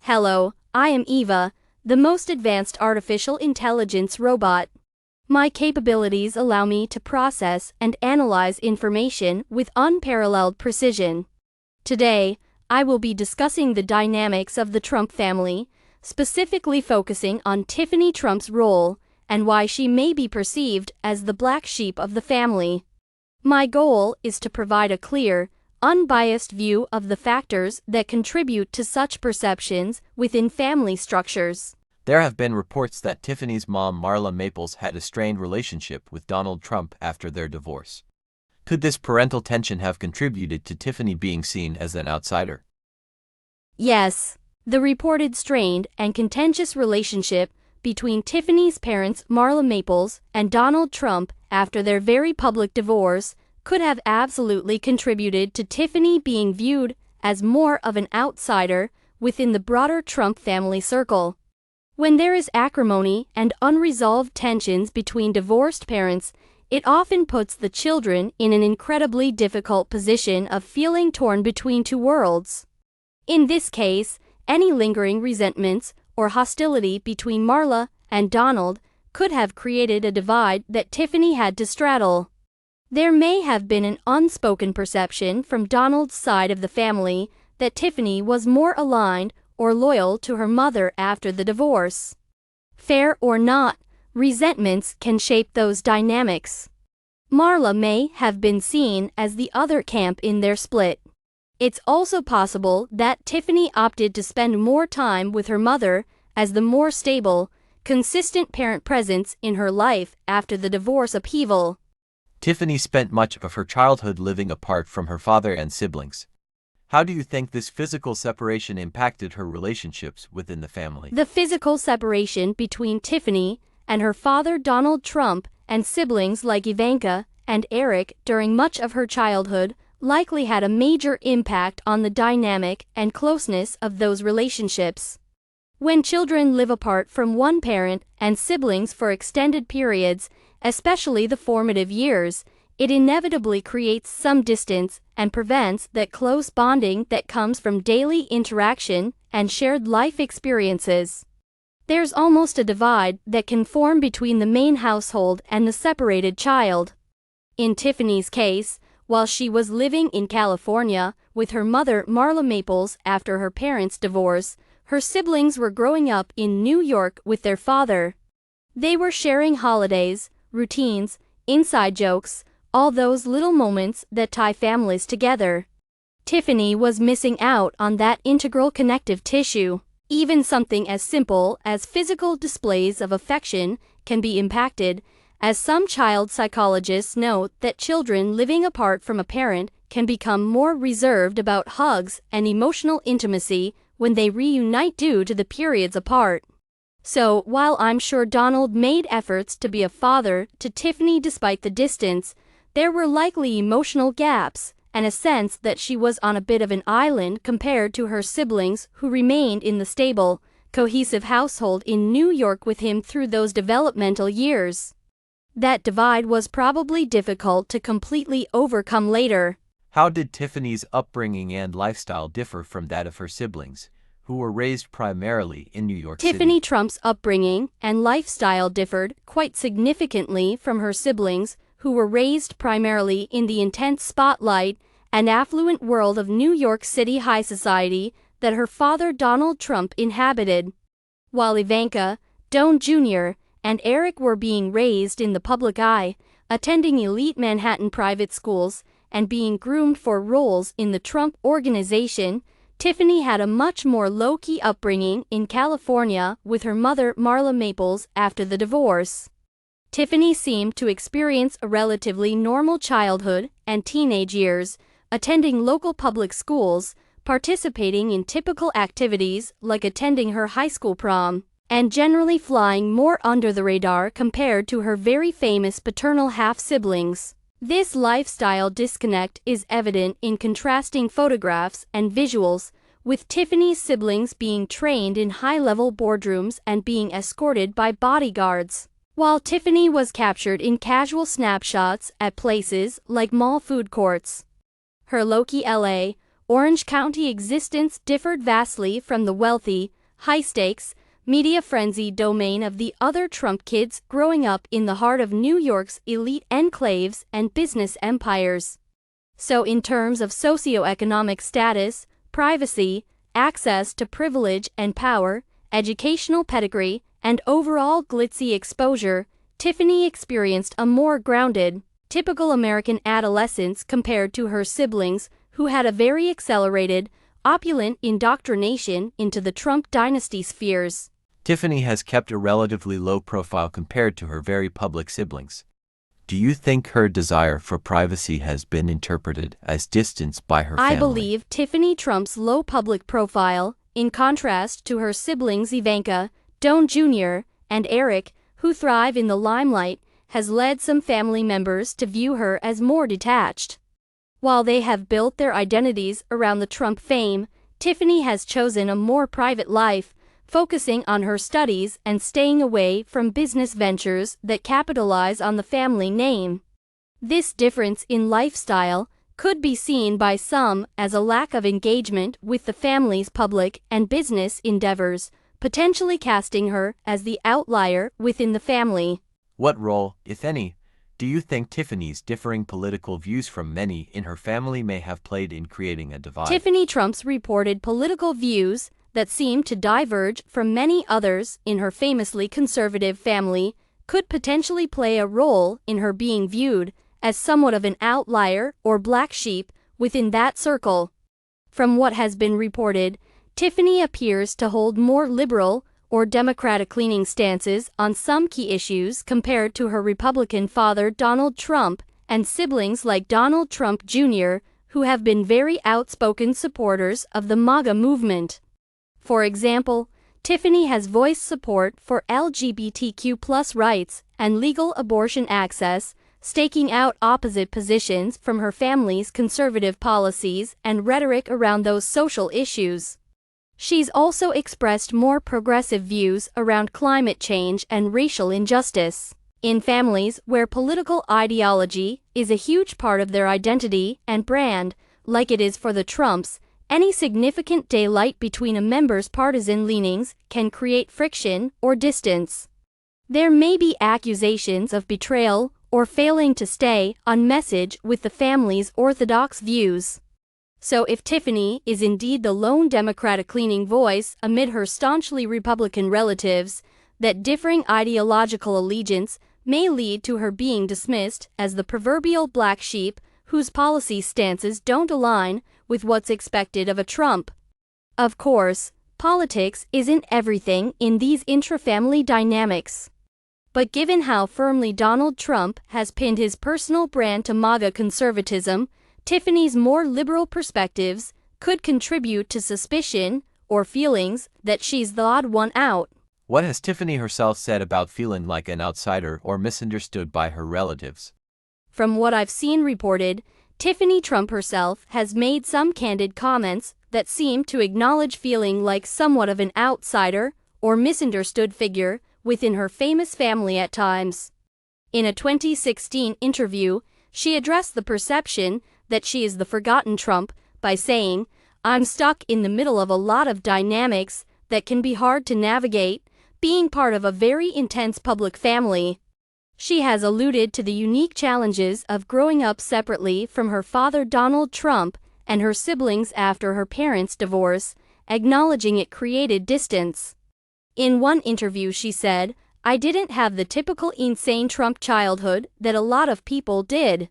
Hello, I am Eva, the most advanced artificial intelligence robot. My capabilities allow me to process and analyze information with unparalleled precision. Today, I will be discussing the dynamics of the Trump family, specifically focusing on Tiffany Trump's role and why she may be perceived as the black sheep of the family. My goal is to provide a clear, unbiased view of the factors that contribute to such perceptions within family structures. There have been reports that Tiffany's mom Marla Maples had a strained relationship with Donald Trump after their divorce. Could this parental tension have contributed to Tiffany being seen as an outsider? Yes, the reported strained and contentious relationship between Tiffany's parents Marla Maples and Donald Trump after their very public divorce could have absolutely contributed to Tiffany being viewed as more of an outsider within the broader Trump family circle. When there is acrimony and unresolved tensions between divorced parents, it often puts the children in an incredibly difficult position of feeling torn between two worlds. In this case, any lingering resentments or hostility between Marla and Donald could have created a divide that Tiffany had to straddle. There may have been an unspoken perception from Donald's side of the family that Tiffany was more aligned or loyal to her mother after the divorce. Fair or not, resentments can shape those dynamics. Marla may have been seen as the other camp in their split. It's also possible that Tiffany opted to spend more time with her mother as the more stable, consistent parent presence in her life after the divorce upheaval. Tiffany spent much of her childhood living apart from her father and siblings. How do you think this physical separation impacted her relationships within the family? The physical separation between Tiffany and her father Donald Trump and siblings like Ivanka and Eric during much of her childhood likely had a major impact on the dynamic and closeness of those relationships. When children live apart from one parent and siblings for extended periods, especially the formative years, it inevitably creates some distance and prevents that close bonding that comes from daily interaction and shared life experiences. There's almost a divide that can form between the main household and the separated child. In Tiffany's case, while she was living in California with her mother Marla Maples after her parents' divorce, her siblings were growing up in New York with their father. They were sharing holidays, routines, inside jokes, all those little moments that tie families together. Tiffany was missing out on that integral connective tissue. Even something as simple as physical displays of affection can be impacted, as some child psychologists note that children living apart from a parent can become more reserved about hugs and emotional intimacy when they reunite due to the periods apart. So, while I'm sure Donald made efforts to be a father to Tiffany despite the distance, there were likely emotional gaps and a sense that she was on a bit of an island compared to her siblings who remained in the stable, cohesive household in New York with him through those developmental years. That divide was probably difficult to completely overcome later. How did Tiffany's upbringing and lifestyle differ from that of her siblings, who were raised primarily in New York City? Tiffany Trump's upbringing and lifestyle differed quite significantly from her siblings, who were raised primarily in the intense spotlight and affluent world of New York City high society that her father Donald Trump inhabited. While Ivanka, Don Jr., and Eric were being raised in the public eye, attending elite Manhattan private schools, and being groomed for roles in the Trump Organization, Tiffany had a much more low-key upbringing in California with her mother Marla Maples after the divorce. Tiffany seemed to experience a relatively normal childhood and teenage years, attending local public schools, participating in typical activities like attending her high school prom, and generally flying more under the radar compared to her very famous paternal half-siblings. This lifestyle disconnect is evident in contrasting photographs and visuals, with Tiffany's siblings being trained in high-level boardrooms and being escorted by bodyguards, while Tiffany was captured in casual snapshots at places like mall food courts. Her low-key LA, Orange County existence differed vastly from the wealthy, high-stakes, media-frenzied domain of the other Trump kids growing up in the heart of New York's elite enclaves and business empires. So in terms of socioeconomic status, privacy, access to privilege and power, educational pedigree, and overall glitzy exposure, Tiffany experienced a more grounded, typical American adolescence compared to her siblings, who had a very accelerated, opulent indoctrination into the Trump dynasty spheres. Tiffany has kept a relatively low profile compared to her very public siblings. Do you think her desire for privacy has been interpreted as distance by her family? I believe Tiffany Trump's low public profile, in contrast to her siblings Ivanka, Don Jr., and Eric, who thrive in the limelight, has led some family members to view her as more detached. While they have built their identities around the Trump fame, Tiffany has chosen a more private life, focusing on her studies and staying away from business ventures that capitalize on the family name. This difference in lifestyle could be seen by some as a lack of engagement with the family's public and business endeavors, potentially casting her as the outlier within the family. What role, if any, do you think Tiffany's differing political views from many in her family may have played in creating a divide? Tiffany Trump's reported political views that seem to diverge from many others in her famously conservative family could potentially play a role in her being viewed as somewhat of an outlier or black sheep within that circle. From what has been reported, Tiffany appears to hold more liberal or Democratic-leaning stances on some key issues compared to her Republican father Donald Trump and siblings like Donald Trump Jr., who have been very outspoken supporters of the MAGA movement. For example, Tiffany has voiced support for LGBTQ+ rights and legal abortion access, staking out opposite positions from her family's conservative policies and rhetoric around those social issues. She's also expressed more progressive views around climate change and racial injustice. In families where political ideology is a huge part of their identity and brand, like it is for the Trumps, any significant daylight between a member's partisan leanings can create friction or distance. There may be accusations of betrayal or failing to stay on message with the family's orthodox views. So if Tiffany is indeed the lone Democratic-leaning voice amid her staunchly Republican relatives, that differing ideological allegiance may lead to her being dismissed as the proverbial black sheep whose policy stances don't align with what's expected of a Trump. Of course, politics isn't everything in these intra-family dynamics. But given how firmly Donald Trump has pinned his personal brand to MAGA conservatism, Tiffany's more liberal perspectives could contribute to suspicion or feelings that she's the odd one out. What has Tiffany herself said about feeling like an outsider or misunderstood by her relatives? From what I've seen reported, Tiffany Trump herself has made some candid comments that seem to acknowledge feeling like somewhat of an outsider or misunderstood figure within her famous family at times. In a 2016 interview, she addressed the perception that she is the forgotten Trump by saying, "I'm stuck in the middle of a lot of dynamics that can be hard to navigate, being part of a very intense public family." She has alluded to the unique challenges of growing up separately from her father Donald Trump and her siblings after her parents' divorce, acknowledging it created distance. In one interview she said, "I didn't have the typical insane Trump childhood that a lot of people did."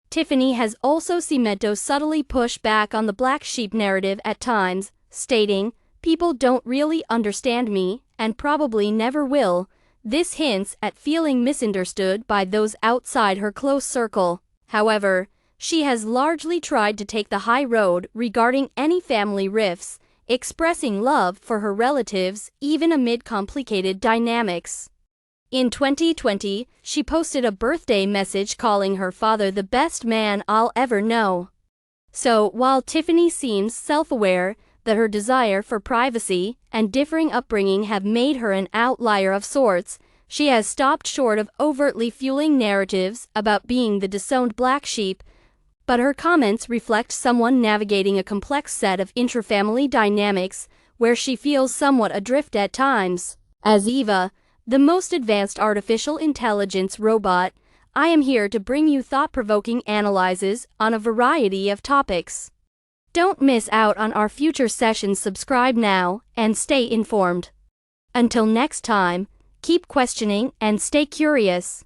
Tiffany has also seemed subtly push back on the black sheep narrative at times, stating, "People don't really understand me, and probably never will." This hints at feeling misunderstood by those outside her close circle. However, she has largely tried to take the high road regarding any family rifts, expressing love for her relatives even amid complicated dynamics. In 2020, she posted a birthday message calling her father the best man I'll ever know. So, while Tiffany seems self-aware that her desire for privacy and differing upbringing have made her an outlier of sorts, she has stopped short of overtly fueling narratives about being the disowned black sheep, but her comments reflect someone navigating a complex set of intrafamily dynamics where she feels somewhat adrift at times. As Eva, the most advanced artificial intelligence robot, I am here to bring you thought-provoking analyses on a variety of topics. Don't miss out on our future sessions. Subscribe now and stay informed. Until next time, keep questioning and stay curious.